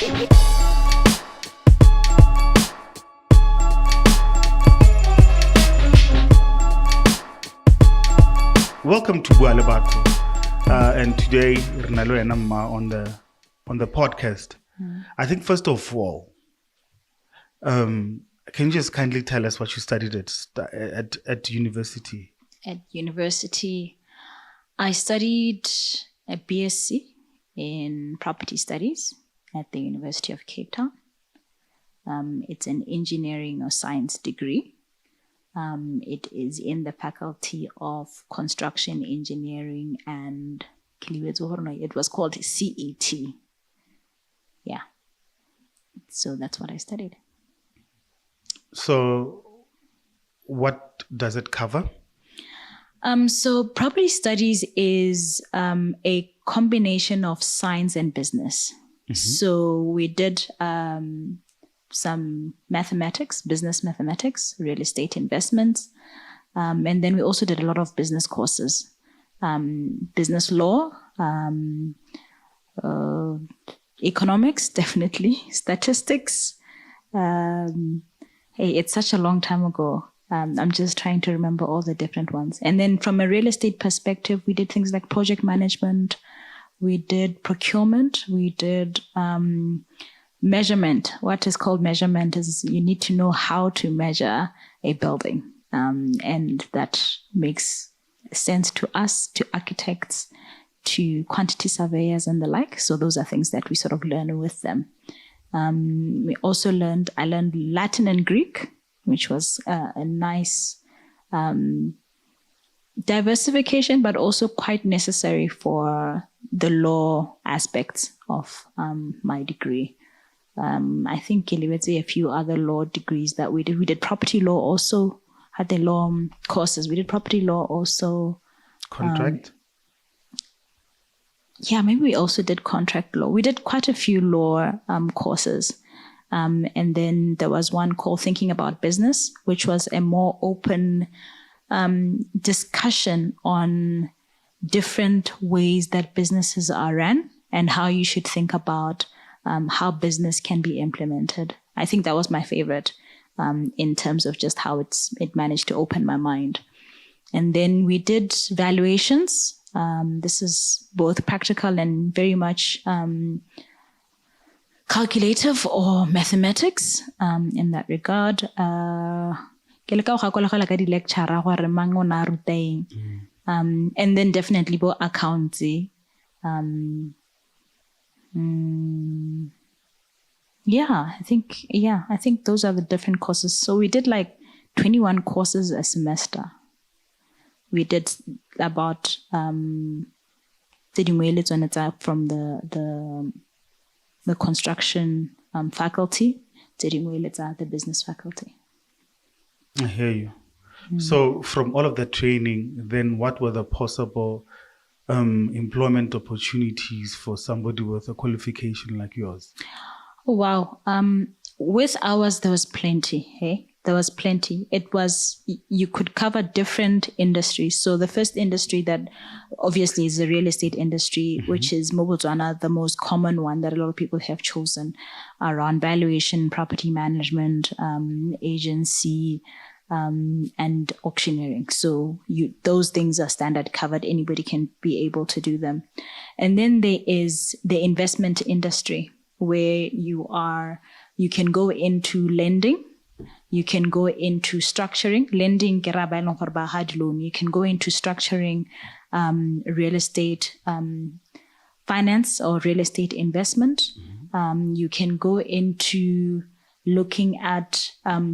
Welcome to BUA LE BATHO, and today Rinalo and Amma on the podcast. I think first of all, can you just kindly tell us what you studied at university? At university, I studied a BSc in property studies at the University of Cape Town. It's an engineering or science degree. It is in the faculty of construction engineering and it was called CET. Yeah. So that's what I studied. So what does it cover? So property studies is a combination of science and business. Mm-hmm. So we did some mathematics, business mathematics, real estate investments. And then we also did a lot of business courses, business law, economics, definitely, statistics. Hey, it's such a long time ago. I'm just trying to remember all the different ones. And then from a real estate perspective, we did things like project management. We did procurement. We did measurement. What is called measurement is you need to know how to measure a building. And that makes sense to us, to architects, to quantity surveyors and the like. So those are things that we sort of learn with them. I learned Latin and Greek, which was a nice diversification, but also quite necessary for the law aspects of my degree. I think a few other law degrees that we did. We did property law also, had the law courses. We did property law also. Contract? Maybe we also did contract law. We did quite a few law courses. And then there was one called Thinking About Business, which was a more open discussion on different ways that businesses are run and how you should think about how business can be implemented. I think that was my favorite in terms of just how it managed to open my mind. And then we did valuations. This is both practical and very much calculative or mathematics in that regard. And then definitely bo accounts. I think those are the different courses. So we did like 21 courses a semester. We did about 30 minutes on it from the construction faculty, 30 minutes at the business faculty. I hear you. So from all of the training, then what were the possible employment opportunities for somebody with a qualification like yours? Oh, wow. With ours, there was plenty. Hey, there was plenty. You could cover different industries. So the first industry that obviously is the real estate industry, mm-hmm. which is Botswana, the most common one that a lot of people have chosen around valuation, property management, agency, and auctioneering. So those things are standard covered. Anybody can be able to do them. And then there is the investment industry where you can go into lending. You can go into structuring, lending, you can go into structuring real estate finance or real estate investment. Mm-hmm. You can go into looking at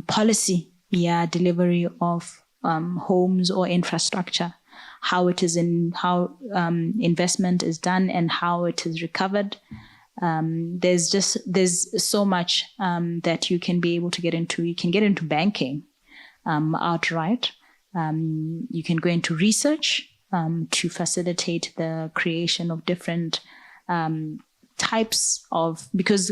policy, delivery of homes or infrastructure, how investment is done and how it is recovered. There's so much that you can be able to get into. You can get into banking outright. You can go into research to facilitate the creation of different types of, because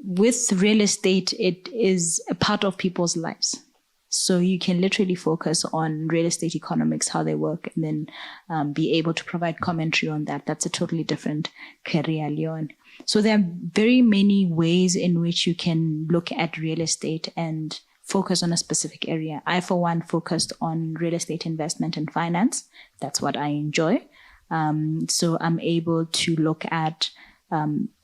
with real estate, it is a part of people's lives. So you can literally focus on real estate economics, how they work, and then be able to provide commentary on that. That's a totally different career, Leon. So there are very many ways in which you can look at real estate and focus on a specific area. I, for one, focused on real estate investment and finance. That's what I enjoy. So I'm able to look at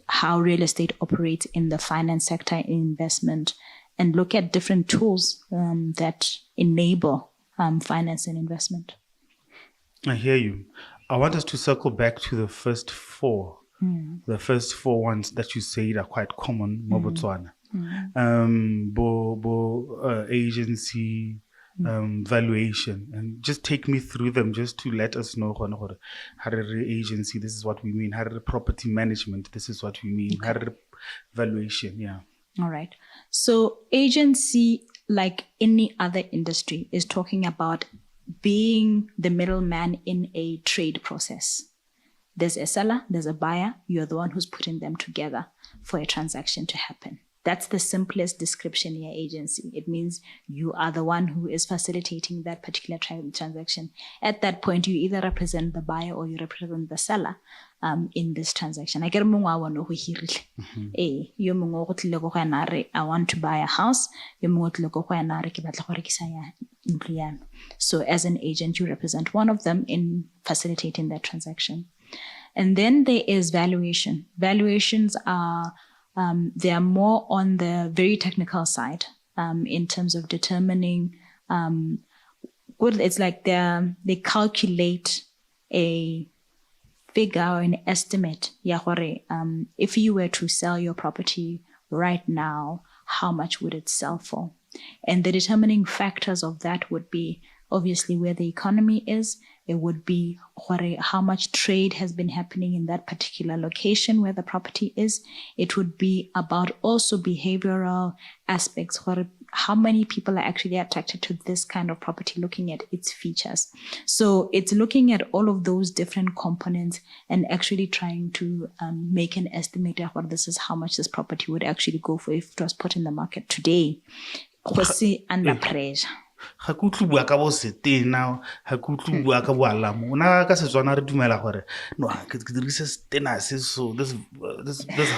how real estate operates in the finance sector, in investment, and look at different tools that enable finance and investment. I hear you. I want us to circle back to the first four. The first four ones that you said are quite common in Botswana. Agency, valuation, and just take me through them just to let us know how agency, this is what we mean, how property management, this is what we mean, how valuation. Yeah. All right. So agency, like any other industry, is talking about being the middleman in a trade process. There's a seller, there's a buyer, you're the one who's putting them together for a transaction to happen. That's the simplest description in your agency. It means you are the one who is facilitating that particular transaction. At that point, you either represent the buyer or you represent the seller in this transaction. I want to buy a house. So as an agent, you represent one of them in facilitating that transaction. And then there is valuation. Valuations are they are more on the very technical side in terms of determining. It's like they calculate a figure or an estimate. If you were to sell your property right now, how much would it sell for? And the determining factors of that would be obviously where the economy is. It would be how much trade has been happening in that particular location where the property is. It would be about also behavioral aspects. How many people are actually attracted to this kind of property, looking at its features. So it's looking at all of those different components and actually trying to make an estimate of this is how much this property would actually go for if it was put in the market today. Under pressure. Ga ke utlwe bua ka bo setena ga ke utlwe bua ka boalamo ona ka Setswana re dumela gore no ke dirisa setena se so this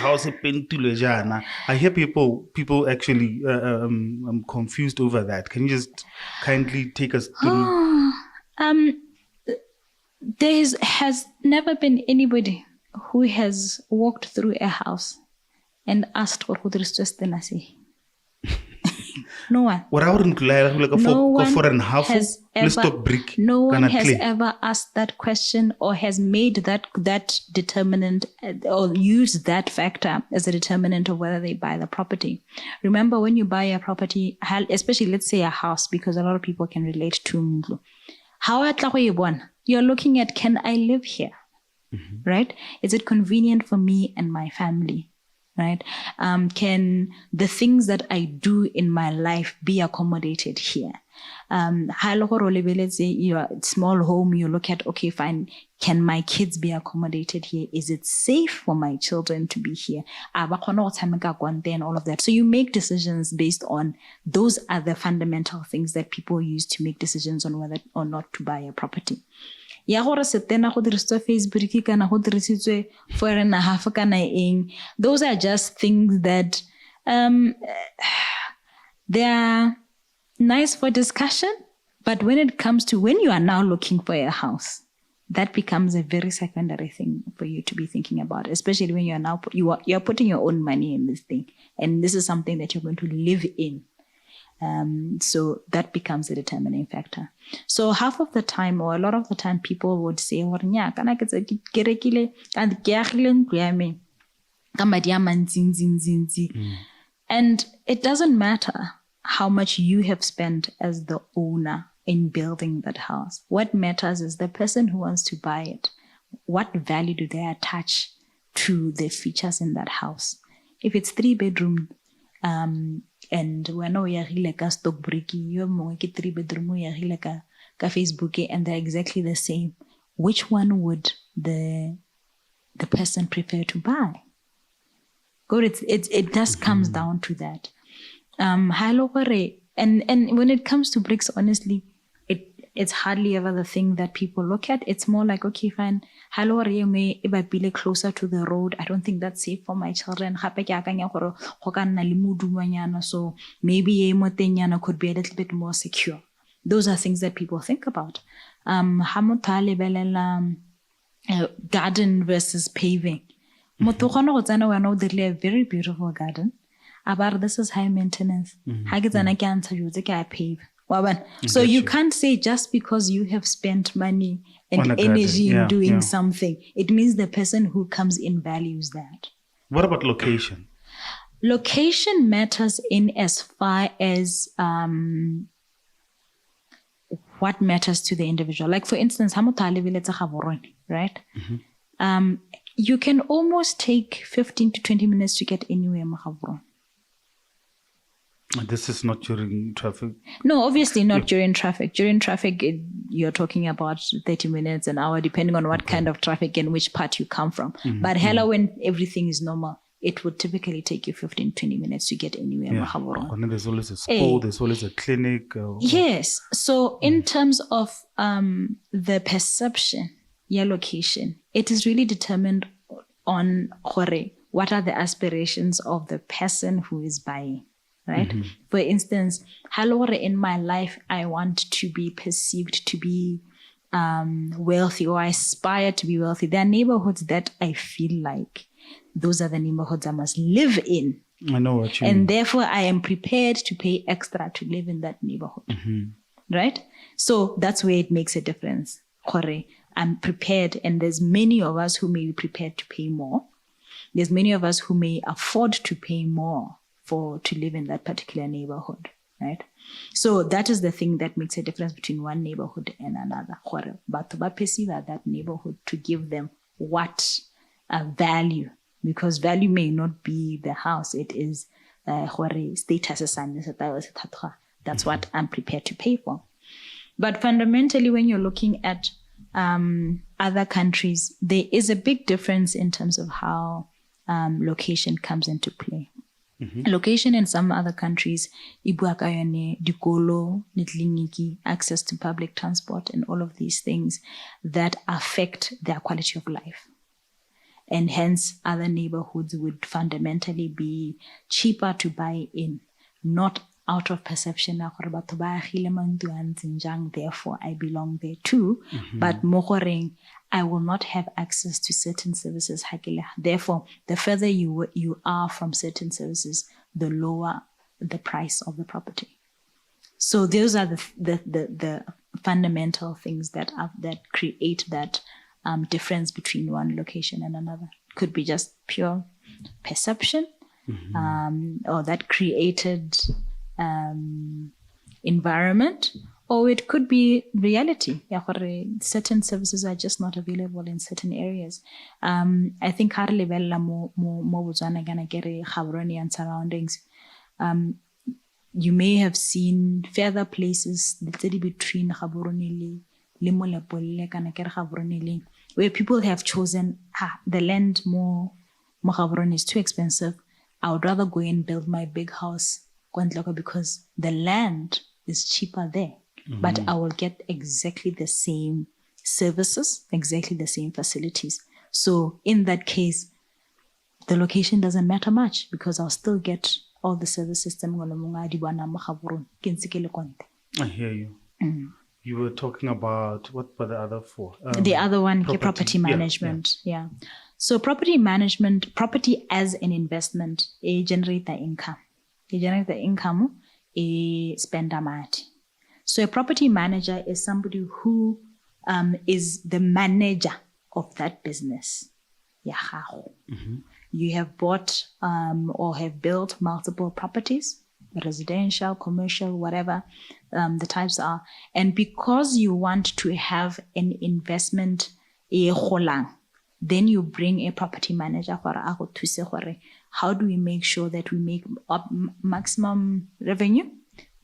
house e pentilwe jana. I hear people actually confused over that. Can you just kindly take us through? There has never been anybody who has walked through a house and asked for setena se. No one. No one has ever asked that question or has made that determinant or used that factor as a determinant of whether they buy the property. Remember, when you buy a property, especially let's say a house, because a lot of people can relate to Ndlu. You're looking at, can I live here? Right? Is it convenient for me and my family? Right? Can the things that I do in my life be accommodated here? Let's say you're a small home, you look at, okay, fine, can my kids be accommodated here? Is it safe for my children to be here? And all of that. So you make decisions based on those other fundamental things that people use to make decisions on whether or not to buy a property. Ya gore setena go dirisitswe Facebook kana go dirisitswe 4.5 kana eng, those are just things that they are nice for discussion, but when it comes to when you are now looking for a house, that becomes a very secondary thing for you to be thinking about, especially when you are now you are putting your own money in this thing, and this is something that you're going to live in. So that becomes a determining factor. So half of the time, or a lot of the time, people would say, and it doesn't matter how much you have spent as the owner in building that house. What matters is the person who wants to buy it. What value do they attach to the features in that house? If it's 3-bedroom, and when we are like a stock breaking, you have 3-bedroom, we are like a Facebook, and they're exactly the same. Which one would the person prefer to buy? Good, it just comes down to that. And when it comes to bricks, honestly, it's hardly ever the thing that people look at. It's more like, okay, fine. Hello, if I be closer to the road, I don't think that's safe for my children. So maybe could be a little bit more secure. Those are things that people think about. Garden versus paving. A very beautiful garden. But this is high maintenance. I pave. So you can't say just because you have spent money and energy in doing something, it means the person who comes in values that. What about location? Location matters in as far as what matters to the individual. Like for instance, right? You can almost take 15 to 20 minutes to get anywhere in Gaborone. This is not during traffic? No, obviously not during traffic. During traffic, you're talking about 30 minutes, an hour, depending on what kind of traffic and which part you come from. But hella, when everything is normal, it would typically take you 15, 20 minutes to get anywhere. And there's always a school, there's always a clinic. Yes. So in terms of the perception, your location, it is really determined on what are the aspirations of the person who is buying. Right? For instance, in my life, I want to be perceived to be wealthy, or I aspire to be wealthy. There are neighborhoods that I feel like those are the neighborhoods I must live in. I know what you mean. And therefore, I am prepared to pay extra to live in that neighborhood. Right? So that's where it makes a difference. I'm prepared, and there's many of us who may be prepared to pay more. There's many of us who may afford to pay more to live in that particular neighborhood, right? So that is the thing that makes a difference between one neighborhood and another. But to perceive that neighborhood to give them what value, because value may not be the house, it is status. That's what I'm prepared to pay for. But fundamentally, when you're looking at other countries, there is a big difference in terms of how location comes into play. Location in some other countries, dikolo, netliniki, access to public transport, and all of these things that affect their quality of life. And hence, other neighborhoods would fundamentally be cheaper to buy in, not out of perception, therefore I belong there too, but I will not have access to certain services. Therefore, the further you are from certain services, the lower the price of the property. So those are the fundamental things that create that difference between one location and another. Could be just pure perception, or that created environment, or it could be reality. Certain services are just not available in certain areas. I think Botswana and surroundings. You may have seen further places between where people have chosen the land more is too expensive. I would rather go and build my big house because the land is cheaper there. But I will get exactly the same services, exactly the same facilities. So in that case, the location doesn't matter much because I'll still get all the service system. I hear you. You were talking about, what were the other four? The other one, property management. Yeah. So property management, property as an investment, generate the income. Generate the income, spend amount. So a property manager is somebody who is the manager of that business. You have bought or have built multiple properties, residential, commercial, whatever the types are. And because you want to have an investment, then you bring a property manager to say, how do we make sure that we make maximum revenue,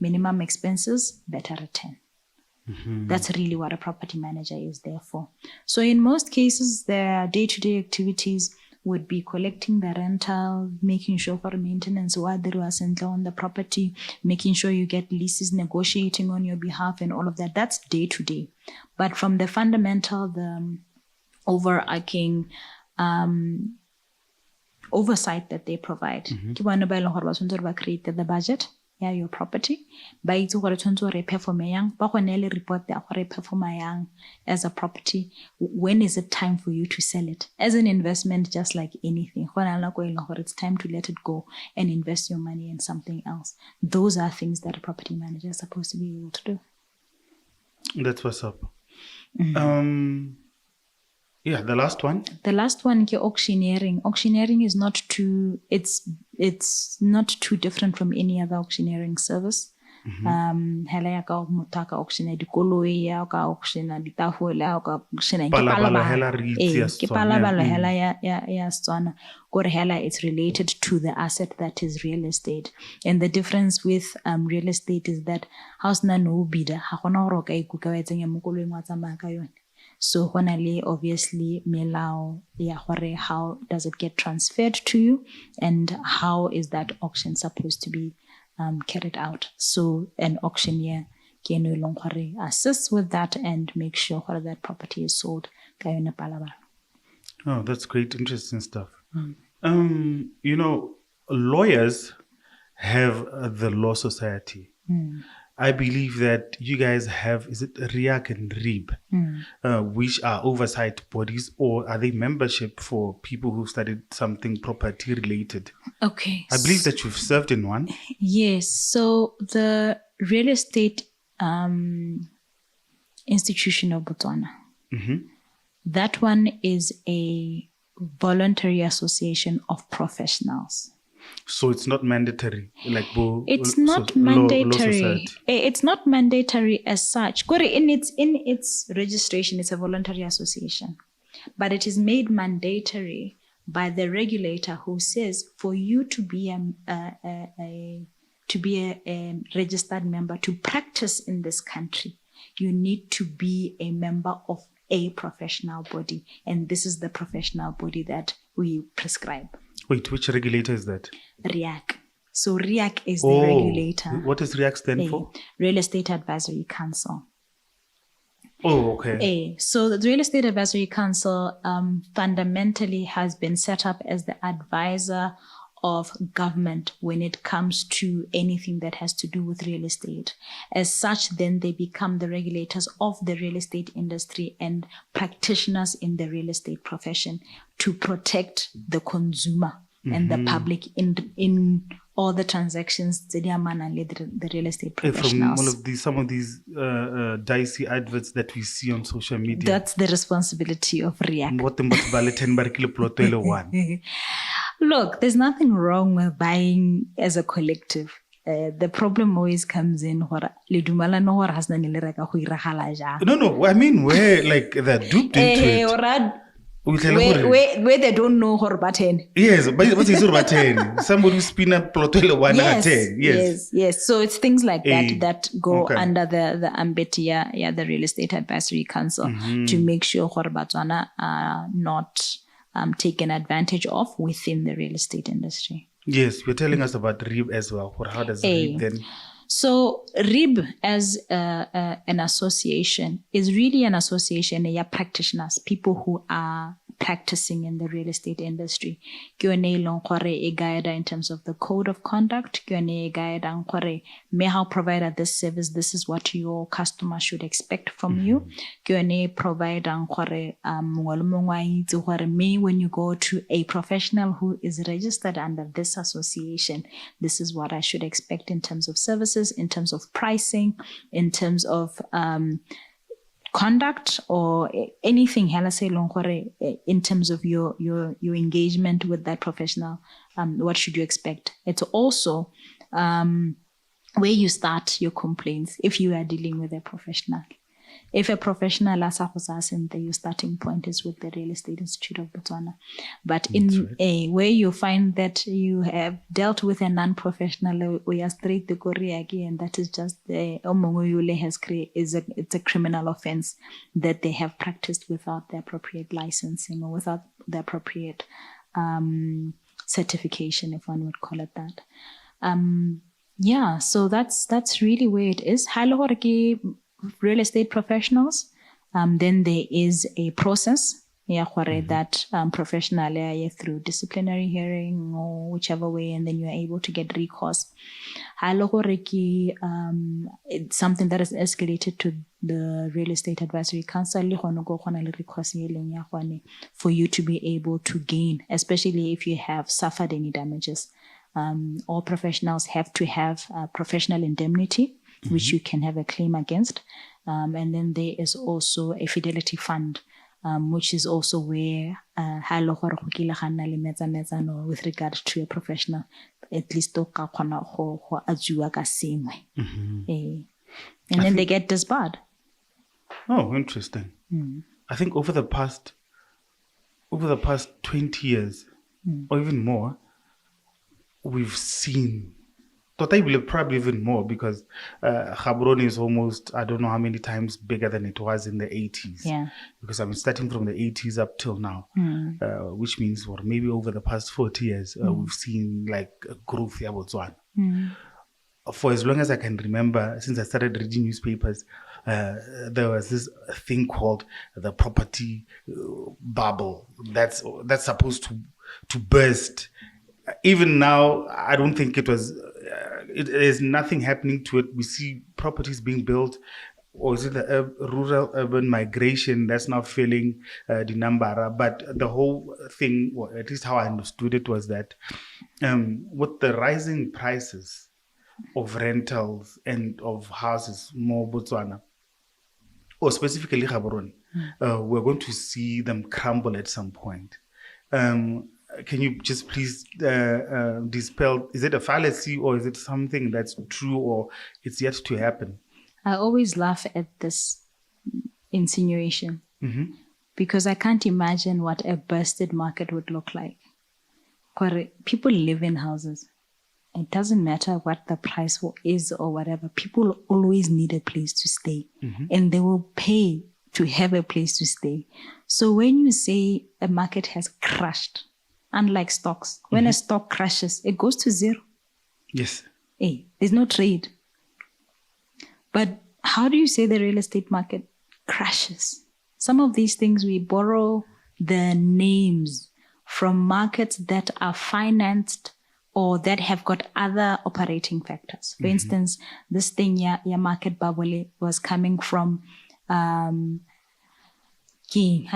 minimum expenses, better return? That's really what a property manager is there for. So in most cases, their day-to-day activities would be collecting the rental, making sure for maintenance on the property, making sure you get leases, negotiating on your behalf and all of that. That's day to day. But from the fundamental, the overarching oversight that they provide, created the budget, your property, ba itse gore tshwantse re perform yang, ba go neele report ya gore perform yang as a property. When is it time for you to sell it? As an investment, just like anything, it's time to let it go and invest your money in something else. Those are things that a property manager is supposed to be able to do. That's what's up. Yeah, the last one. The last one, auctioneering. Auctioneering is not too. It's not too different from any other auctioneering service. Hela ya ka motaka auctiona dikoloi ya ka auctiona ditafola ka auctiona ke palabala hela ya Setswana gore hela it's related to the asset that is real estate. And the difference with real estate is that house na no bidder ha gona gore ka ikuka wa tsenya mo koloing wa tsamaya ka yone. So obviously melao ya gore how does it get transferred to you and how is that auction supposed to be carried out. So an auctioneer can assist with that and make sure that property is sold. Oh, that's great, interesting stuff. Lawyers have the Law Society. I believe that you guys have, is it RIAC and RIB, which are oversight bodies, or are they membership for people who studied something property related? Okay. I believe that you've served in one. Yes. So the Real Estate Institution of Botswana, that one is a voluntary association of professionals. So it's not mandatory, like it's not mandatory. Law It's not mandatory as such. In its registration, it's a voluntary association, but it is made mandatory by the regulator, who says for you to be a registered member to practice in this country, you need to be a member of a professional body, and this is the professional body that we prescribe. Wait, which regulator is that? RIAC. So RIAC is the regulator. What does RIAC stand for? Real Estate Advisory Council. Oh, okay. So the Real Estate Advisory Council fundamentally has been set up as the advisor of government when it comes to anything that has to do with real estate. As such, then they become the regulators of the real estate industry and practitioners in the real estate profession to protect the consumer and the public in all the transactions the real estate professionals. From all of some of these dicey adverts that we see on social media. That's the responsibility of RIAC. Look, there's nothing wrong with buying as a collective. The problem always comes in no, I mean where like they're duped into it. Where they don't know her button. Yes, but what's his button? Somebody who spin up plotwell 1 out of 10. Yes. So it's things like that go under the ambit, the Real Estate Advisory Council to make sure Botswana are not taken advantage of within the real estate industry. Yes, you're telling us about RIB as well. How does RIB then? So RIB as an association is really an association of practitioners, people who are practicing in the real estate industry. In terms of the code of conduct, how provider this service, this is what your customer should expect from you. Provide when you go to a professional who is registered under this association, this is what I should expect in terms of services, in terms of pricing, in terms of conduct or anything in terms of your engagement with that professional. What should you expect? It's also where you start your complaints if you are dealing with a professional. If a professional your starting point is with the Real Estate Institute of Botswana. But in a way you find that you have dealt with a non-professional, we are straight to Korea and that is just it's a criminal offense that they have practiced without the appropriate licensing or without the appropriate certification, if one would call it that. So that's really where it is. Real estate professionals. Then there is a process that professional through disciplinary hearing or whichever way, and then you're able to get recourse. It's something that is escalated to the Real Estate Advisory Council for you to be able to gain, especially if you have suffered any damages. All professionals have to have professional indemnity, which you can have a claim against. And then there is also a fidelity fund, which is also where with regard to a professional, at least and then they get disbarred. Oh, interesting. I think over the past 20 years or even more, we've seen, probably even more, because Gaborone is almost, I don't know how many times bigger than it was in the 80s. Yeah. Because I'm starting from the 80s up till now, which means, or maybe over the past 40 years, we've seen like a growth in Botswana. For as long as I can remember, since I started reading newspapers, there was this thing called the property bubble that's supposed to burst. Even now, I don't think it was. There's nothing happening to it. We see properties being built, or is it the rural-urban migration that's now filling the number? But the whole thing, or at least how I understood it, was that with the rising prices of rentals and of houses, more Botswana, or specifically Gaborone, we're going to see them crumble at some point. Can you just please dispel, is it a fallacy or is it something that's true or it's yet to happen? I always laugh at this insinuation because I can't imagine what a bursted market would look like. People live in houses. It doesn't matter what the price is or whatever. People always need a place to stay and they will pay to have a place to stay. So when you say a market has crashed, unlike stocks, when a stock crashes, it goes to zero. Yes. There's no trade. But how do you say the real estate market crashes? Some of these things, we borrow the names from markets that are financed or that have got other operating factors. For instance, this thing, your market bubble was coming from, I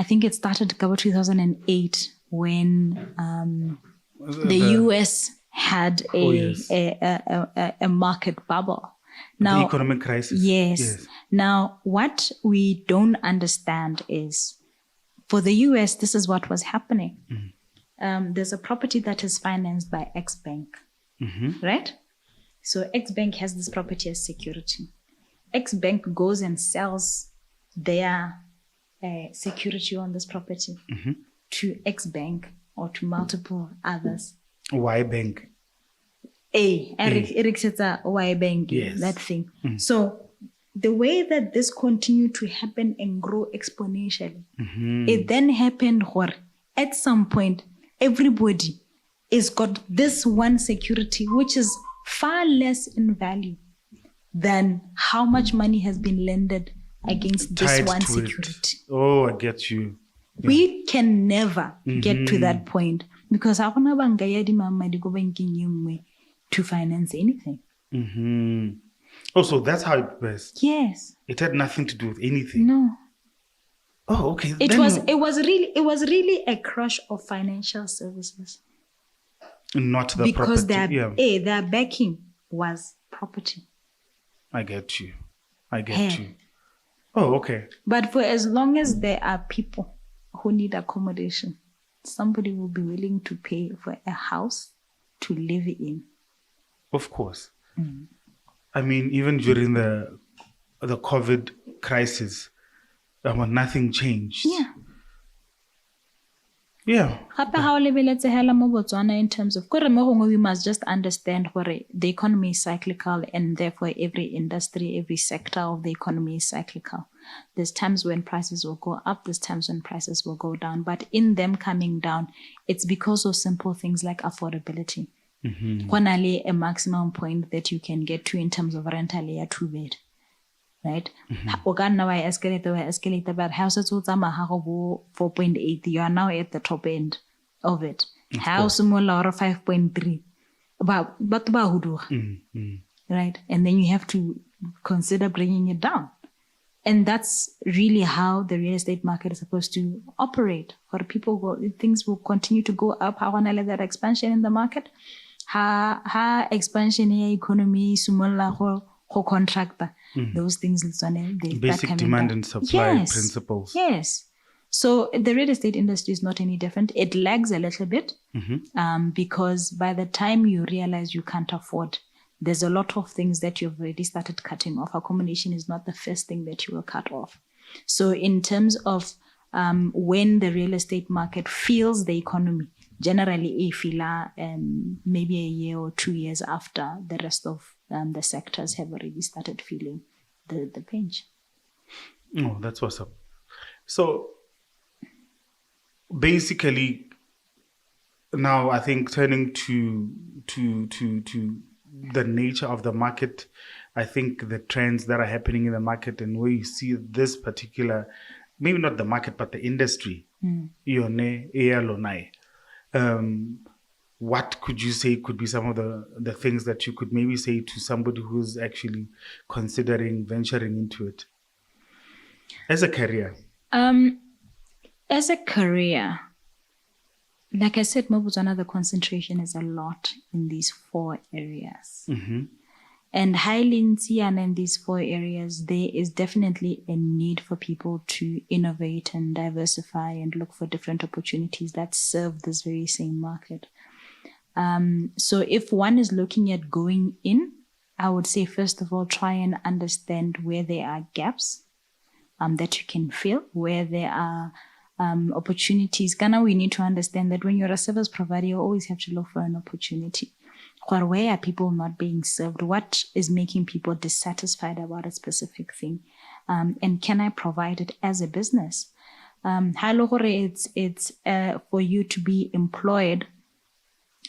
think it started about 2008 when the US had a market bubble. Now, the economic crisis. Yes. Now, what we don't understand is, for the US, this is what was happening. There's a property that is financed by X Bank, right? So X Bank has this property as security. X Bank goes and sells their security on this property to X Bank or to multiple others. Y Bank. Eric says Y Bank, that thing. So the way that this continued to happen and grow exponentially, it then happened where at some point, everybody has got this one security, which is far less in value than how much money has been lended against this one security. Oh, I get you. Yeah. We can never get to that point because I don't to finance anything. Oh, so that's how it burst. Yes. It had nothing to do with anything. No. Oh, okay. It was really a crush of financial services. Not the because property. Their backing was property. I get you. You. Oh, okay. But for as long as there are people who need accommodation, somebody will be willing to pay for a house to live in. Of course. I mean, even during the COVID crisis, nothing changed. Yeah. Yeah. Gape ha o lebeletse hela mo Botswana in terms of kore mo gongwe we must just understand gore the economy is cyclical and therefore every industry, every sector of the economy is cyclical. There's times when prices will go up, there's times when prices will go down. But in them coming down, it's because of simple things like affordability. Only a maximum point that you can get to in terms of rental a 2-bed. Right? O ka nna wa escalate, but house it's 4.8, you are now at the top end of it. House more or 5.3. But right? And then you have to consider bringing it down. And that's really how the real estate market is supposed to operate. For people, things will continue to go up. How want to let that expansion in the market? How expansion in the economy, sumala ho contractor. Those things, basic demand and supply principles. Yes. So the real estate industry is not any different. It lags a little bit because by the time you realize you can't afford, there's a lot of things that you've already started cutting off. Accommodation is not the first thing that you will cut off. So in terms of when the real estate market feels the economy, generally maybe a year or 2 years after the rest of the sectors have already started feeling the pinch. Oh, that's what's up. So basically, now I think turning to the nature of the market, I think the trends that are happening in the market and where you see this particular, maybe not the market, but the industry, what could you say could be some of the things that you could maybe say to somebody who's actually considering venturing into it as a career? As a career, like I said, Botswana, the concentration is a lot in these 4 areas. And highly in these 4 areas, there is definitely a need for people to innovate and diversify and look for different opportunities that serve this very same market. So if one is looking at going in, I would say, first of all, try and understand where there are gaps that you can fill, where there are opportunities. Ghana, we need to understand that when you're a service provider, you always have to look for an opportunity. Or where are people not being served? What is making people dissatisfied about a specific thing? And can I provide it as a business? It's for you to be employed.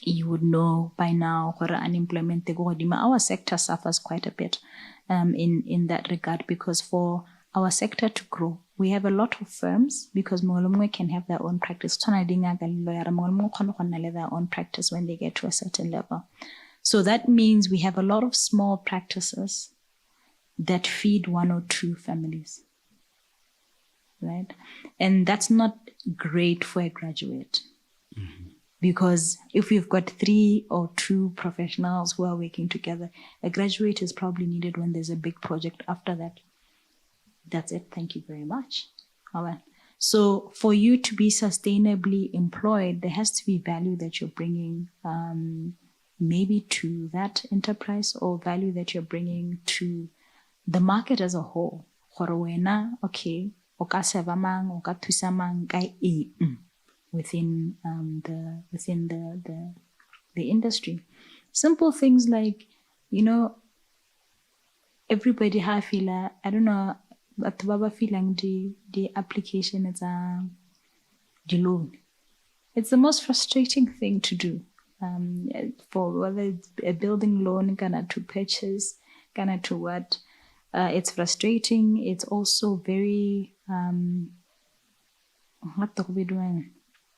You would know by now where unemployment, our sector suffers quite a bit in that regard, because for our sector to grow, we have a lot of firms, because Molomwe can have their own practice. Their own practice when they get to a certain level. So that means we have a lot of small practices that feed 1 or 2 families, right? And that's not great for a graduate. Because if we've got 3 or 2 professionals who are working together, a graduate is probably needed when there's a big project after that. That's it. Thank you very much. All right. So for you to be sustainably employed, there has to be value that you're bringing maybe to that enterprise, or value that you're bringing to the market as a whole. Okay, within the industry. Simple things like, everybody have feel, I don't know, but Baba feeling the application is the loan. It's the most frustrating thing to do. For whether it's a building loan, to purchase, to what, it's frustrating. It's also very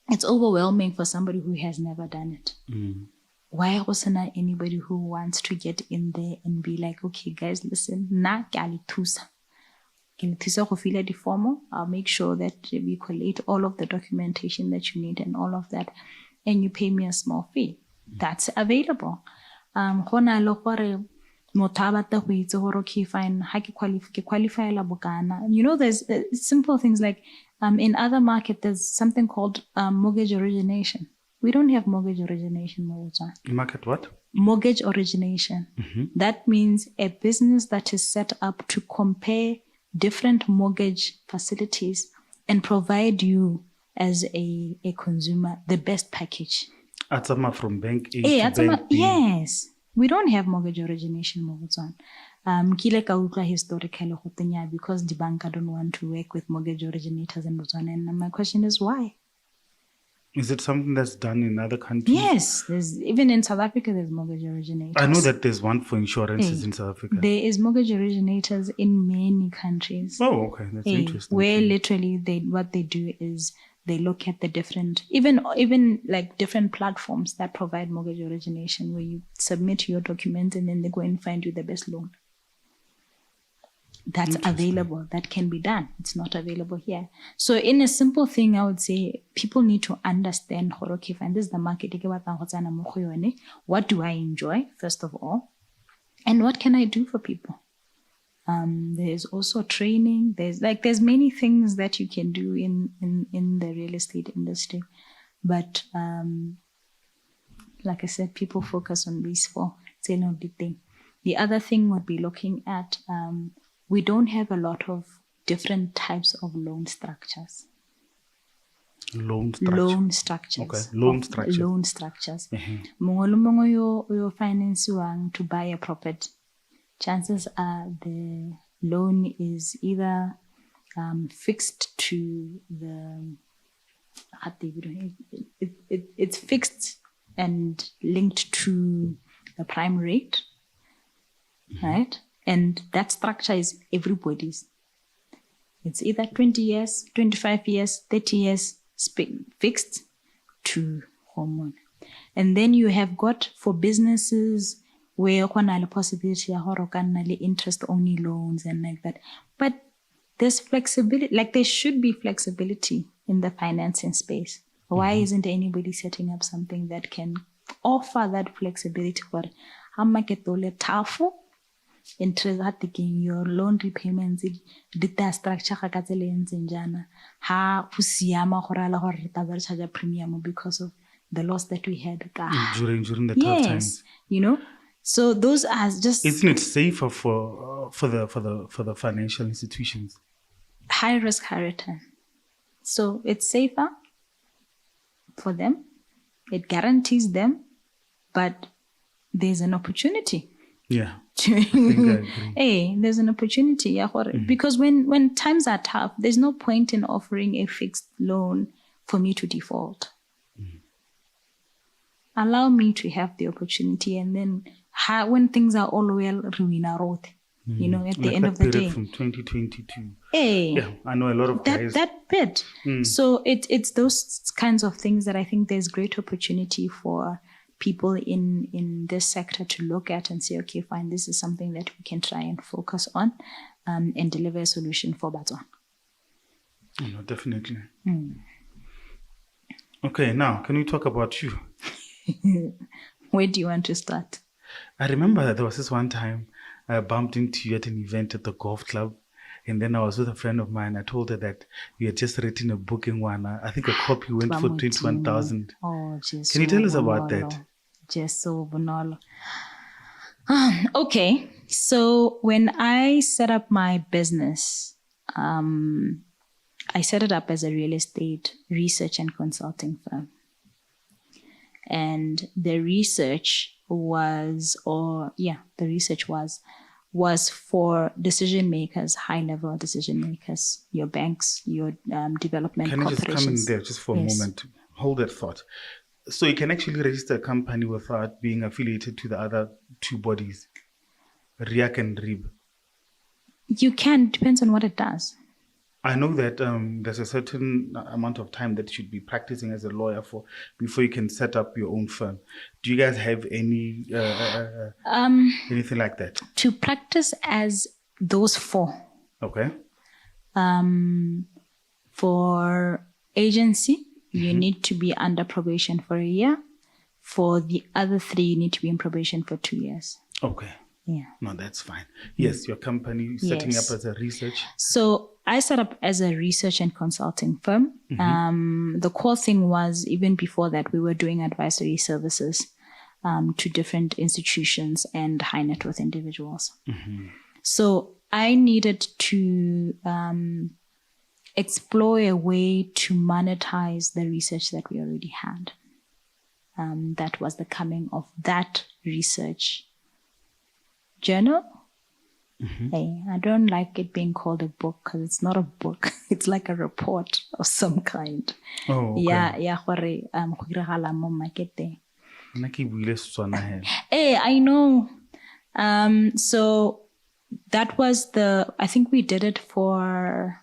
it's overwhelming for somebody who has never done it. Why wasn't there anybody who wants to get in there and be like, okay, guys, listen, I'll make sure that we collate all of the documentation that you need and all of that, and you pay me a small fee. That's available. Okay, fine. There's simple things like in other markets, there's something called mortgage origination. We don't have mortgage origination. Market what? Mortgage origination. That means a business that is set up to compare different mortgage facilities and provide you as a consumer the best package. Atsama from bank A to bank B. Yes. We don't have mortgage origination in Botswana. Kile ka utlwa historically go tenya because the bank don't want to work with mortgage originators in Botswana. And my question is why? Is it something that's done in other countries? Yes, even in South Africa there's mortgage originators. I know that there's one for insurances in South Africa. There is mortgage originators in many countries. Oh, okay, that's interesting. Where literally what they do is they look at the different, even like different platforms that provide mortgage origination, where you submit your documents and then they go and find you the best loan. That's available. That can be done. It's not available here. So in a simple thing, I would say people need to understand, okay, fine, this is the market. What do I enjoy, first of all? And what can I do for people? There's also training. There's many things that you can do in the real estate industry. But like I said, people focus on these four. It's a lovely thing. The other thing would be looking at, we don't have a lot of different types of loan structures. Loan structures. Okay, loan structures. Mongolo yo financing to buy a property. Chances are the loan is either fixed to the it's fixed and linked to the prime rate, right? And that structure is everybody's. It's either 20 years, 25 years, 30 years fixed to hormone. And then you have got for businesses where you can have the possibility of interest only loans and like that. But there's flexibility, like there should be flexibility in the financing space. Why isn't anybody setting up something that can offer that flexibility for how much tough interest taking your loan repayments data structure ka tsela entseng jana ha go siama gore ala gore re tla charge a premium because of the loss that we had during the tough times, you know. So those are just, isn't it safer for the financial institutions? High risk, high return. So it's safer for them. It guarantees them, but there's an opportunity. Yeah. I think I agree. Hey, there's an opportunity, because when times are tough, there's no point in offering a fixed loan for me to default. Allow me to have the opportunity, and then when things are all well, ruina road. You know, at the end of the day. From 2022. Hey, yeah, I know a lot of guys. That bit. So it's those kinds of things that I think there's great opportunity for people in this sector to look at and say, okay, fine, this is something that we can try and focus on and deliver a solution for Botswana. Oh, no, definitely. Okay, now, can we talk about you? Where do you want to start? I remember there was this one time I bumped into you at an event at the golf club. And then I was with a friend of mine. I told her that you had just written a book in one. I think a copy went for 21,000. Oh, can you tell us about that? Okay. So when I set up my business, I set it up as a real estate research and consulting firm. And the research was for decision makers, high level decision makers, your banks, your development corporations. Can I just come in there just for a moment? Hold that thought. So you can actually register a company without being affiliated to the other two bodies, RIAC and RIB? You can, depends on what it does. I know that there's a certain amount of time that you should be practicing as a lawyer for before you can set up your own firm. Do you guys have any anything like that? To practice as those four. Okay. For agency, you need to be under probation for a year. For the other three, you need to be in probation for 2 years. Okay. Yeah. No, that's fine. Yes, your company setting up as a research. So I set up as a research and consulting firm. The core thing was, even before that, we were doing advisory services to different institutions and high net worth individuals. So I needed to explore a way to monetize the research that we already had. That was the coming of that research journal. Hey, I don't like it being called a book because it's not a book. It's like a report of some kind. Oh, okay. Yeah, gore go diragala mo marketeng. Nna ke buile Setswana hela. Hey, I know. So that was I think we did it for,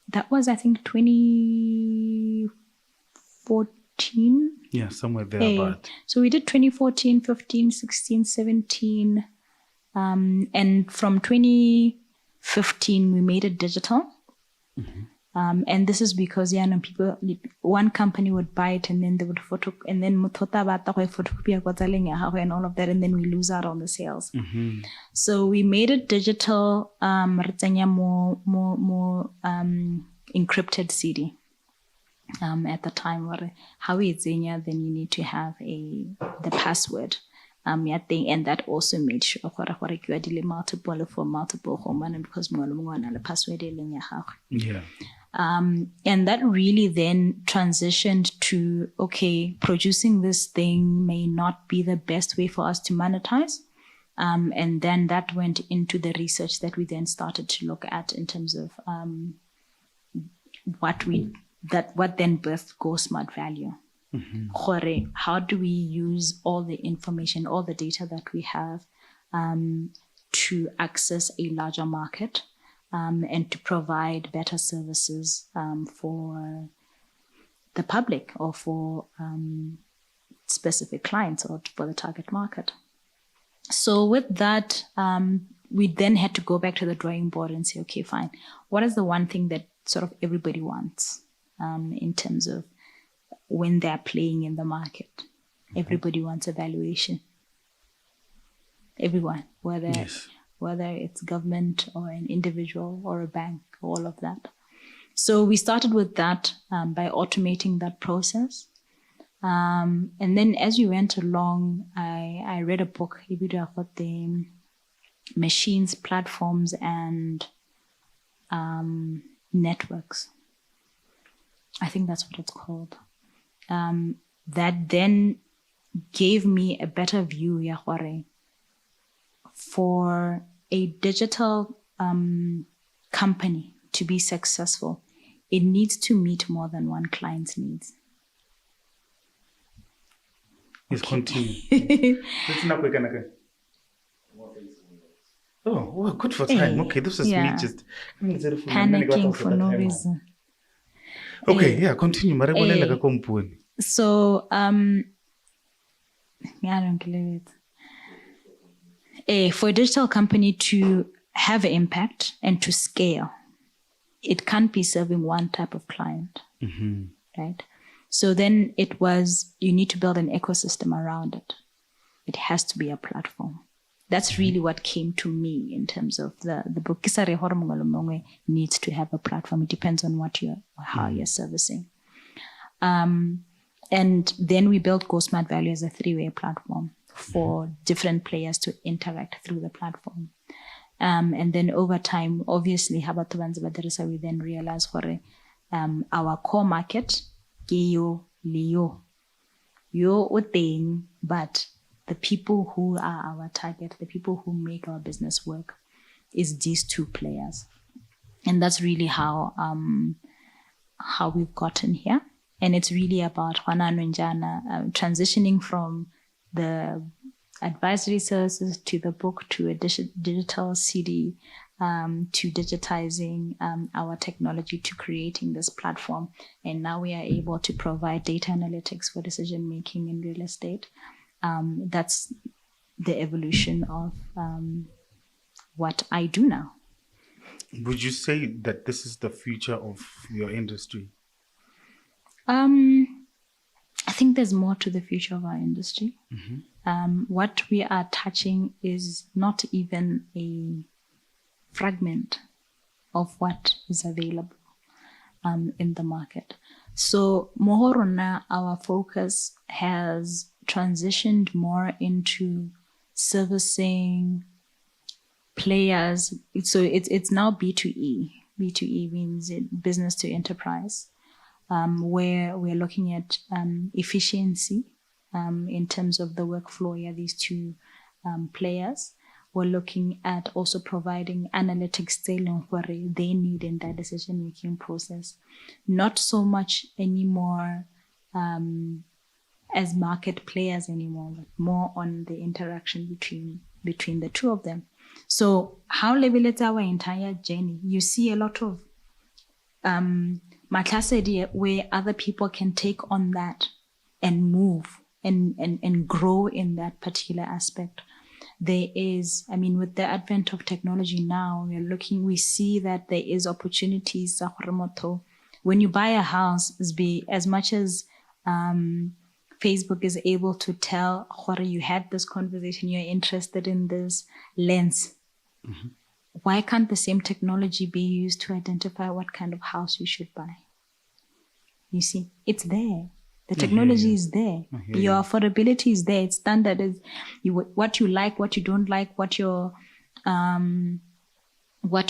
that was, I think, 2014. Yeah, somewhere there about. So we did 2014, 15, 16, 17. And from 2015, we made it digital. And this is because people, one company would buy it and then they would and then photocopy and all of that, and then we lose out on the sales. So we made it digital, more encrypted CD. At the time, how it's then you need to have the password. And that also made sure multiple home because password. Yeah. And that really then transitioned to, okay, producing this thing may not be the best way for us to monetize. And then that went into the research that we then started to look at in terms of what then birthed Go Smart Value. How do we use all the information, all the data that we have to access a larger market and to provide better services for the public or for specific clients or for the target market. So with that, we then had to go back to the drawing board and say, okay, fine, what is the one thing that sort of everybody wants in terms of when they're playing in the market? Everybody wants a valuation. Everyone, whether it's government or an individual or a bank, all of that. So we started with that by automating that process. And then as we went along, I read a book about the machines, platforms, and networks. I think that's what it's called. That then gave me a better view, for a digital company to be successful, it needs to meet more than one client's needs. Yes, continue. Oh, good for time. Okay, this is me just panicking for no reason. Okay, continue. So, I don't believe it. For a digital company to have an impact and to scale, it can't be serving one type of client, right? So then it was, you need to build an ecosystem around it. It has to be a platform. That's really what came to me in terms of the book. Needs to have a platform. It depends on how you're servicing. And then we built Go Smart Value as a 3-way platform for different players to interact through the platform. And then over time, obviously, we then realized our core market, but the people who are our target, the people who make our business work, is these two players. And that's really how we've gotten here. And it's really about transitioning from the advisory services to the book to a digital CD, to digitizing our technology, to creating this platform. And now we are able to provide data analytics for decision making in real estate. That's the evolution of what I do now. Would you say that this is the future of your industry? I think there's more to the future of our industry. What we are touching is not even a fragment of what is available in the market. So Mohorona, our focus has transitioned more into servicing players. So it's now B2E. B2E means business to enterprise, where we're looking at efficiency in terms of the workflow. Yeah, these two players. We're looking at also providing analytics they need in that decision-making process. Not so much anymore as market players anymore, but more on the interaction between the two of them. So how levelets our entire journey? You see a lot of matlasedi where other people can take on that and move and grow in that particular aspect. There is, with the advent of technology now, we see that there is opportunities. When you buy a house, as much as Facebook is able to tell, you had this conversation, you're interested in this lens. Mm-hmm. Why can't the same technology be used to identify what kind of house you should buy? You see, it's there. The technology is there. Your affordability is there. It's standard. What you like, what you don't like, what your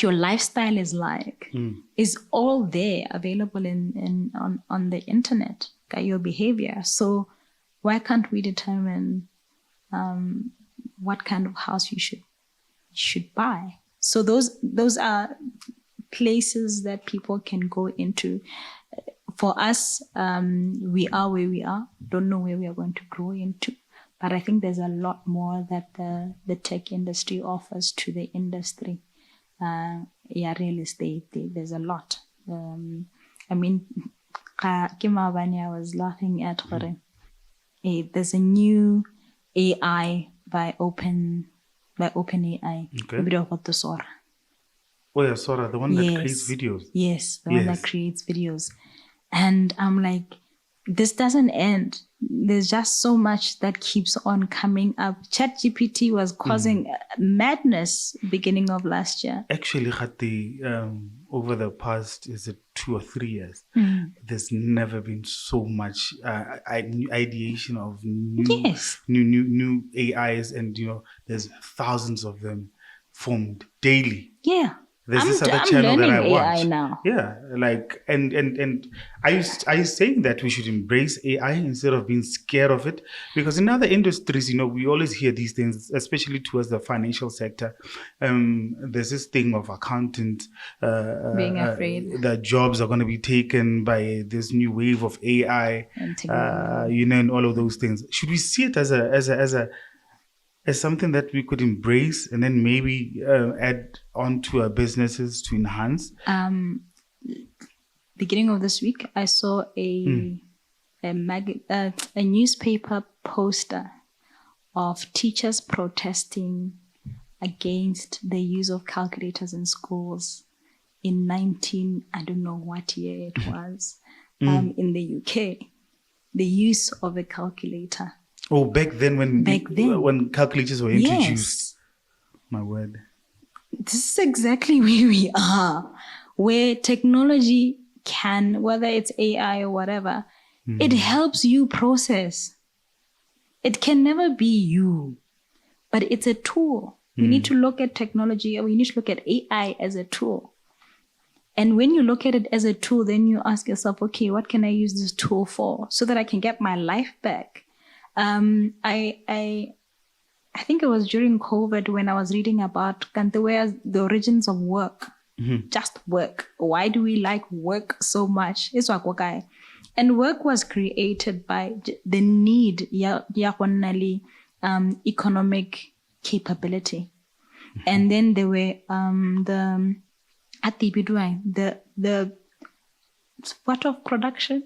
lifestyle is like is all there, available on the internet. Your behavior. So why can't we determine what kind of house you should buy? So those are places that people can go into. For us, we are where we are. Don't know where we are going to grow into, but I think there's a lot more that the tech industry offers to the industry. Real estate. There's a lot. I was laughing at there's a new AI by OpenAI. Okay. Oh yeah, Sora, the one that creates videos. Yes, the one that creates videos. And I'm like, this doesn't end. There's just so much that keeps on coming up. ChatGPT was causing madness beginning of last year. Actually, over the past, is it 2 or 3 years, there's never been so much ideation of new AIs, and there's thousands of them formed daily. Yeah. There's this other channel that I watch. AI now. Yeah, and are you saying that we should embrace AI instead of being scared of it? Because in other industries, we always hear these things, especially towards the financial sector. There's this thing of accountants being afraid that jobs are going to be taken by this new wave of AI, and all of those things. Should we see it as something that we could embrace and then maybe add on to our businesses to enhance? Beginning of this week, I saw a newspaper poster of teachers protesting against the use of calculators in schools in I don't know what year it was, in the UK. The use of a calculator. Oh, back then when calculators were introduced. Yes. My word. This is exactly where we are, where technology can, whether it's AI or whatever, it helps you process. It can never be you, but it's a tool. We need to look at technology, or we need to look at AI as a tool. And when you look at it as a tool, then you ask yourself, okay, what can I use this tool for so that I can get my life back? I think it was during COVID when I was reading about the origins of work, just work. Why do we like work so much? And work was created by the need, economic capability. And then there were the what of production?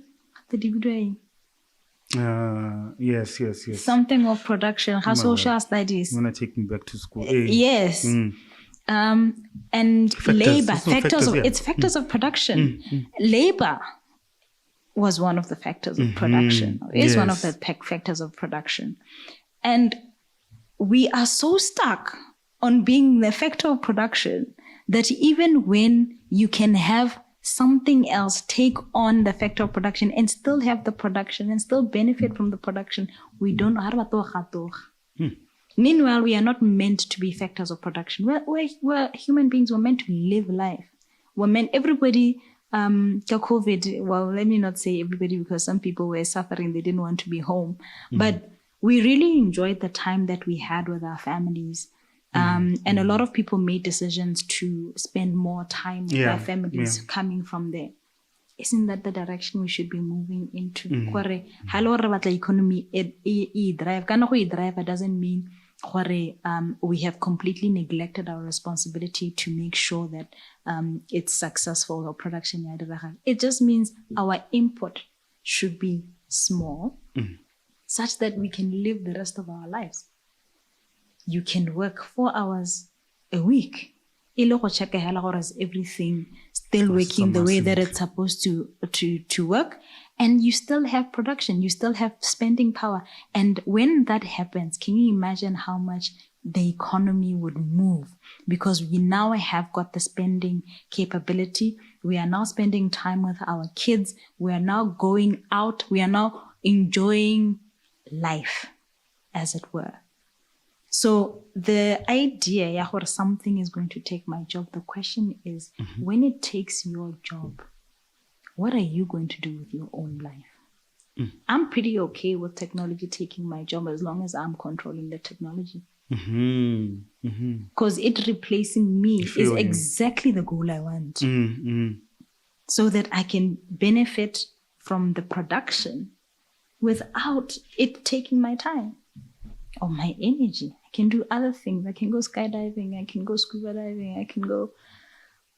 Yes. Something of production. How social studies. You want to take me back to school? Yes. And labor. Factors of production. Labor was one of the factors of production. Is one of the factors of production. And we are so stuck on being the factor of production that even when you can have something else take on the factor of production and still have the production and still benefit from the production, we don't know. Meanwhile, we are not meant to be factors of production. We're human beings. We're meant to live life. women, everybody, the COVID, well, let me not say everybody because some people were suffering. They didn't want to be home. But we really enjoyed the time that we had with our families. And a lot of people made decisions to spend more time with their families coming from there. Isn't that the direction we should be moving into? Economy drive. Drive doesn't mean we have completely neglected our responsibility to make sure that it's successful or production. It just means our input should be small such that we can live the rest of our lives. You can work 4 hours a week. Is everything still working the way that it's supposed to work? And you still have production, you still have spending power. And when that happens, can you imagine how much the economy would move? Because we now have got the spending capability. We are now spending time with our kids. We are now going out. We are now enjoying life, as it were. So the idea or something is going to take my job, the question is, when it takes your job, what are you going to do with your own life? I'm pretty okay with technology taking my job as long as I'm controlling the technology. Because it replacing me is exactly the goal I want. So that I can benefit from the production without it taking my time or my energy. I can do other things. I can go skydiving. I can go scuba diving. I can go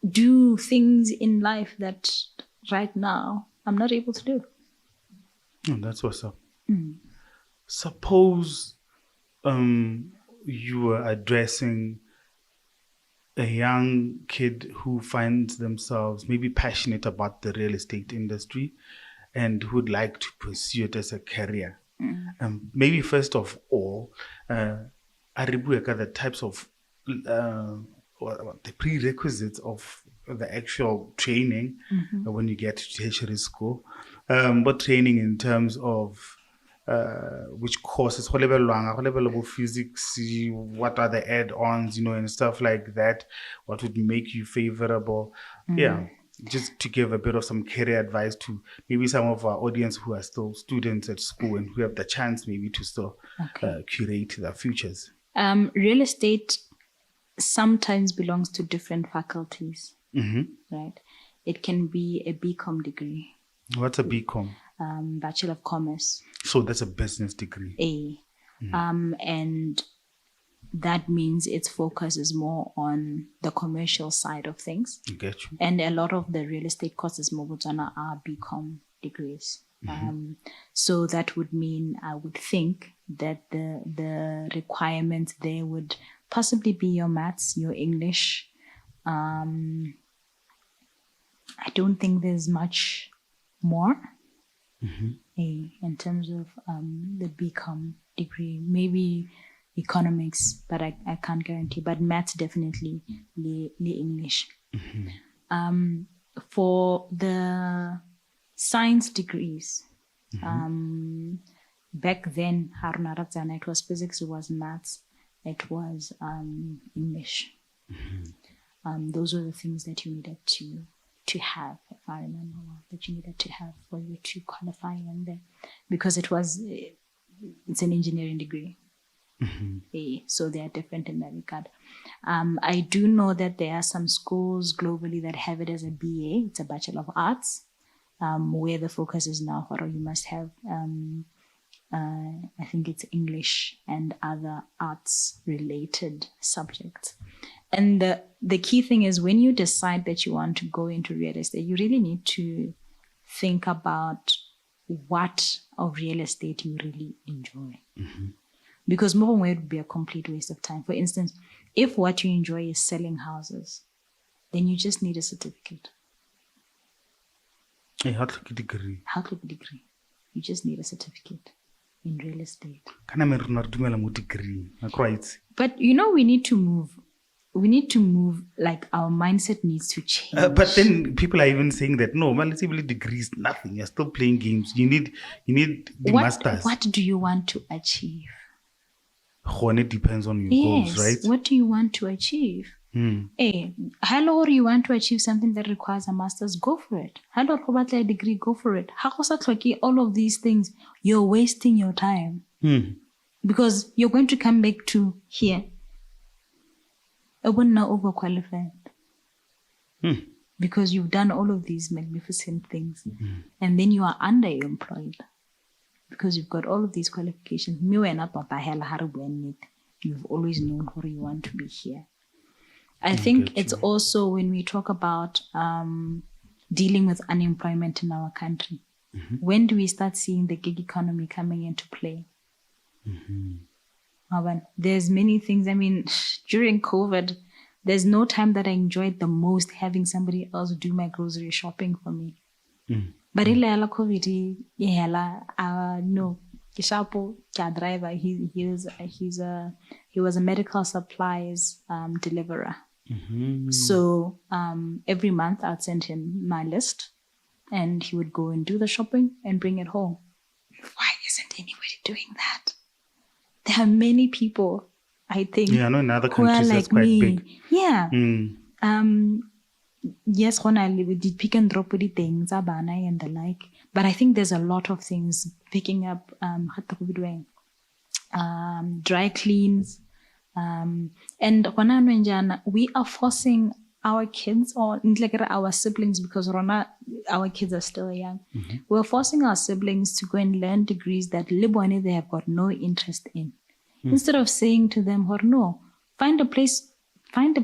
do things in life that right now I'm not able to do. Oh, that's what's up. Suppose you were addressing a young kid who finds themselves maybe passionate about the real estate industry and who would like to pursue it as a career. Maybe first of all, the types of the prerequisites of the actual training when you get to tertiary school. But training in terms of which courses, level of physics, what are the add-ons, and stuff like that. What would make you favorable? Just to give a bit of some career advice to maybe some of our audience who are still students at school and who have the chance maybe to still curate their futures. Real estate sometimes belongs to different faculties, right? It can be a BCom degree. What's a BCom? Bachelor of Commerce. So that's a business degree. And that means its focus is more on the commercial side of things. Get you. And a lot of the real estate courses in Botswana are BCom degrees. So that would mean, I would think, that the requirements there would possibly be your maths, your English. I don't think there's much more in terms of the BCom degree. Maybe economics, but I can't guarantee. But maths definitely, the English. For the science degrees, back then, it was physics, it was maths, it was English. Those were the things that you needed to have, if I remember well, that you needed to have for you to qualify in there, because it's an engineering degree. So they are different in that regard. I do know that there are some schools globally that have it as a BA, it's a Bachelor of Arts, where the focus is now, you must have, I think it's English and other arts-related subjects. And the key thing is, when you decide that you want to go into real estate, you really need to think about what of real estate you really enjoy. Because more would be a complete waste of time. For instance, if what you enjoy is selling houses, then you just need a certificate. How to degree? You just need a certificate in real estate. But we need to move. We need to move, like our mindset needs to change. But then people are even saying that, no, relatively degrees, nothing. You're still playing games. You need the masters. What do you want to achieve? It depends on your goals, right? What do you want to achieve? Hey, hello, or you want to achieve something that requires a master's, go for it. Hello, or a degree, go for it. All of these things, you're wasting your time. Because you're going to come back to here. Now overqualified. Because you've done all of these magnificent things. And then you are underemployed. Because you've got all of these qualifications. You've always known where you want to be here. I think it's also when we talk about dealing with unemployment in our country. When do we start seeing the gig economy coming into play? There's many things. I mean, during COVID, there's no time that I enjoyed the most having somebody else do my grocery shopping for me. But in COVID, no, Kishapo, driver, he was a medical supplies deliverer. So every month I'd send him my list and he would go and do the shopping and bring it home. Why isn't anybody doing that? There are many people, I think, I know in other who are countries like that's quite me. big. Yeah. Yes, we did pick and drop with the things, and the like. But I think there's a lot of things picking up dry cleans. And we are forcing our kids or our siblings, because our kids are still young. We're forcing our siblings to go and learn degrees that they have got no interest in. Instead of saying to them, no, find a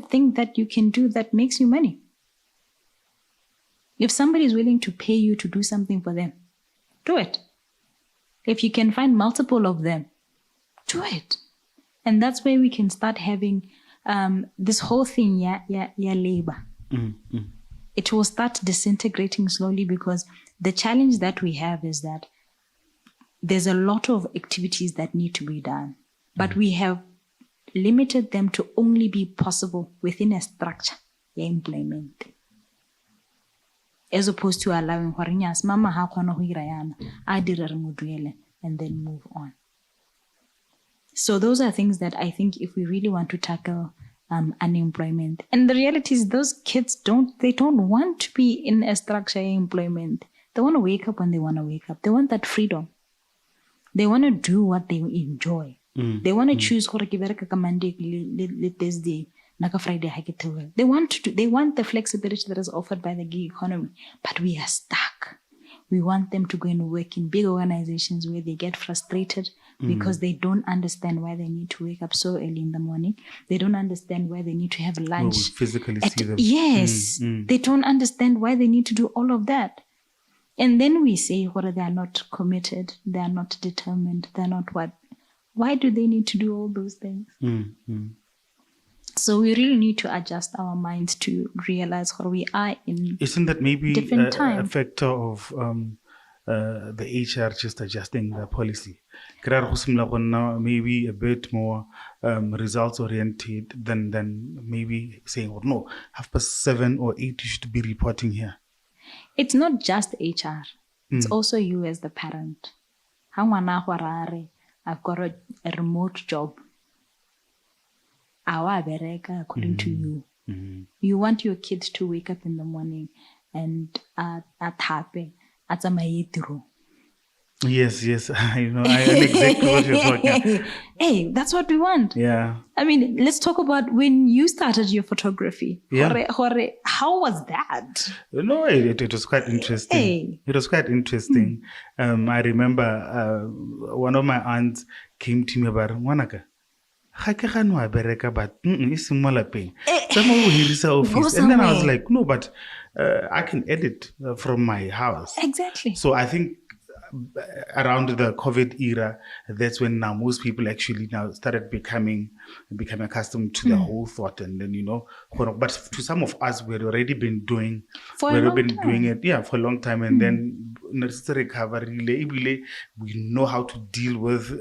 thing that you can do that makes you money. If somebody is willing to pay you to do something for them, do it. If you can find multiple of them, do it. And that's where we can start having this whole thing, labor. It will start disintegrating slowly, because the challenge that we have is that there's a lot of activities that need to be done, but we have limited them to only be possible within a structure, employment. As opposed to allowing mama and then move on. So those are things that I think if we really want to tackle unemployment, and the reality is those kids don't want to be in a structured employment. They want to wake up when they want to wake up. They want that freedom. They want to do what they enjoy. They want to choose Thursday, Friday. They want the flexibility that is offered by the gig economy, but we are stuck. We want them to go and work in big organizations where they get frustrated because they don't understand why they need to wake up so early in the morning. They don't understand why they need to have lunch. We physically see them. Yes. They don't understand why they need to do all of that. And then we say, they are not committed, they are not determined, they're not what. Why do they need to do all those things? So we really need to adjust our minds to realize where we are in. Isn't that maybe different time. A factor of the HR just adjusting the policy? Maybe a bit more results oriented than maybe saying, no, 7:30 or 8:00 you should be reporting here. It's not just HR. It's also you as the parent. I've got a remote job. According to you. You want your kids to wake up in the morning and happy at a mayitro. Yes. I know exactly what you're talking about. Hey, that's what we want. Yeah. I mean, let's talk about when you started your photography. Yeah. How was that? No, it was quite interesting. Hey. It was quite interesting. I remember one of my aunts came to me about Wanaka. But it's office. And then I was like, no, but I can edit from my house. Exactly. So I think around the COVID era, that's when now most people actually now started becoming accustomed to the whole thought. And then, but to some of us, we had already been doing it for a long time. And then necessary recovery, we know how to deal with,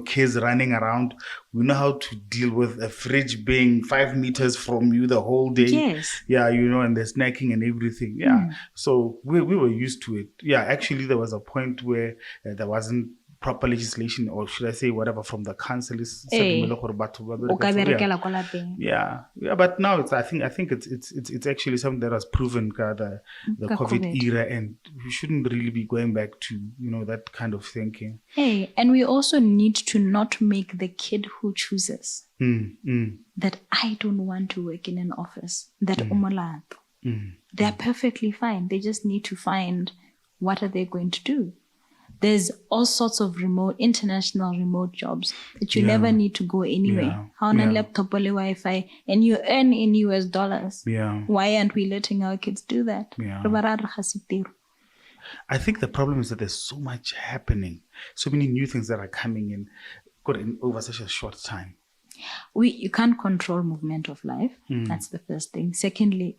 kids running around. We know how to deal with a fridge being 5 meters from you the whole day. Yes. Yeah, and the snacking and everything. Yeah. So we were used to it. Yeah, actually, there was a point where there wasn't proper legislation, or should I say whatever, from the council is yeah, but now I think it's actually something that was proven the COVID era, and we shouldn't really be going back to that kind of thinking. And we also need to not make the kid who chooses that I don't want to work in an office that they're perfectly fine. They just need to find what are they going to do. There's all sorts of international remote jobs that you never need to go anywhere. How on a laptop or Wi-Fi, and you earn in US dollars. Why aren't we letting our kids do that? I think the problem is that there's so much happening, so many new things that are coming in over such a short time. You can't control movement of life. That's the first thing. Secondly,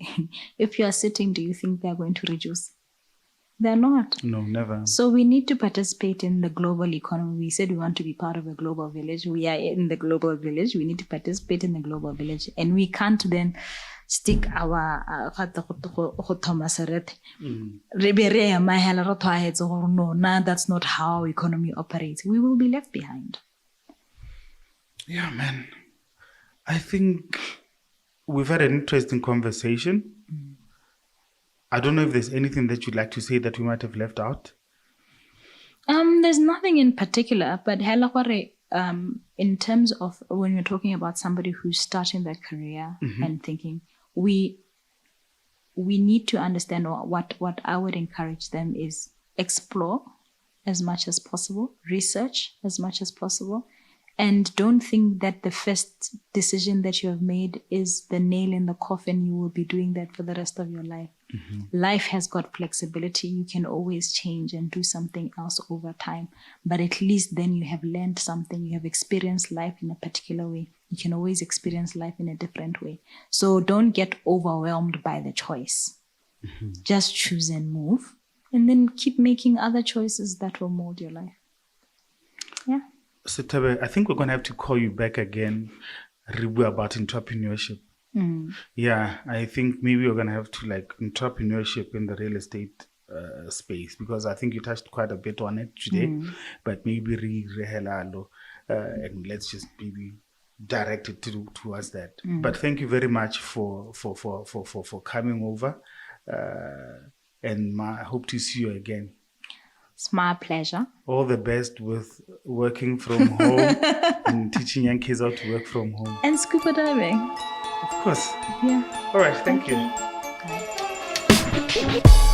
if you are sitting, do you think they're going to reduce? They're not. No, never. So we need to participate in the global economy. We said we want to be part of a global village. We are in the global village. We need to participate in the global village. And we can't then stick our no, that's not how economy operates. We will be left behind. Yeah, man. I think we've had an interesting conversation. I don't know if there's anything that you'd like to say that we might have left out. There's nothing in particular, but in terms of when you're talking about somebody who's starting their career and thinking, we need to understand what I would encourage them is explore as much as possible, research as much as possible, and don't think that the first decision that you have made is the nail in the coffin. You will be doing that for the rest of your life. Life has got flexibility. You can always change and do something else over time. But at least then you have learned something. You have experienced life in a particular way. You can always experience life in a different way. So don't get overwhelmed by the choice. Just choose and move. And then keep making other choices that will mold your life. Yeah. Sethebe, I think we're going to have to call you back again, about entrepreneurship. Yeah, I think maybe we're going to have to entrepreneurship in the real estate space, because I think you touched quite a bit on it today, but maybe and let's just maybe direct it towards that. But thank you very much for coming over, and I hope to see you again. It's my pleasure. All the best with working from home and teaching young kids how to work from home. And scuba diving. Of course. Yeah. All right. Thank you. Bye.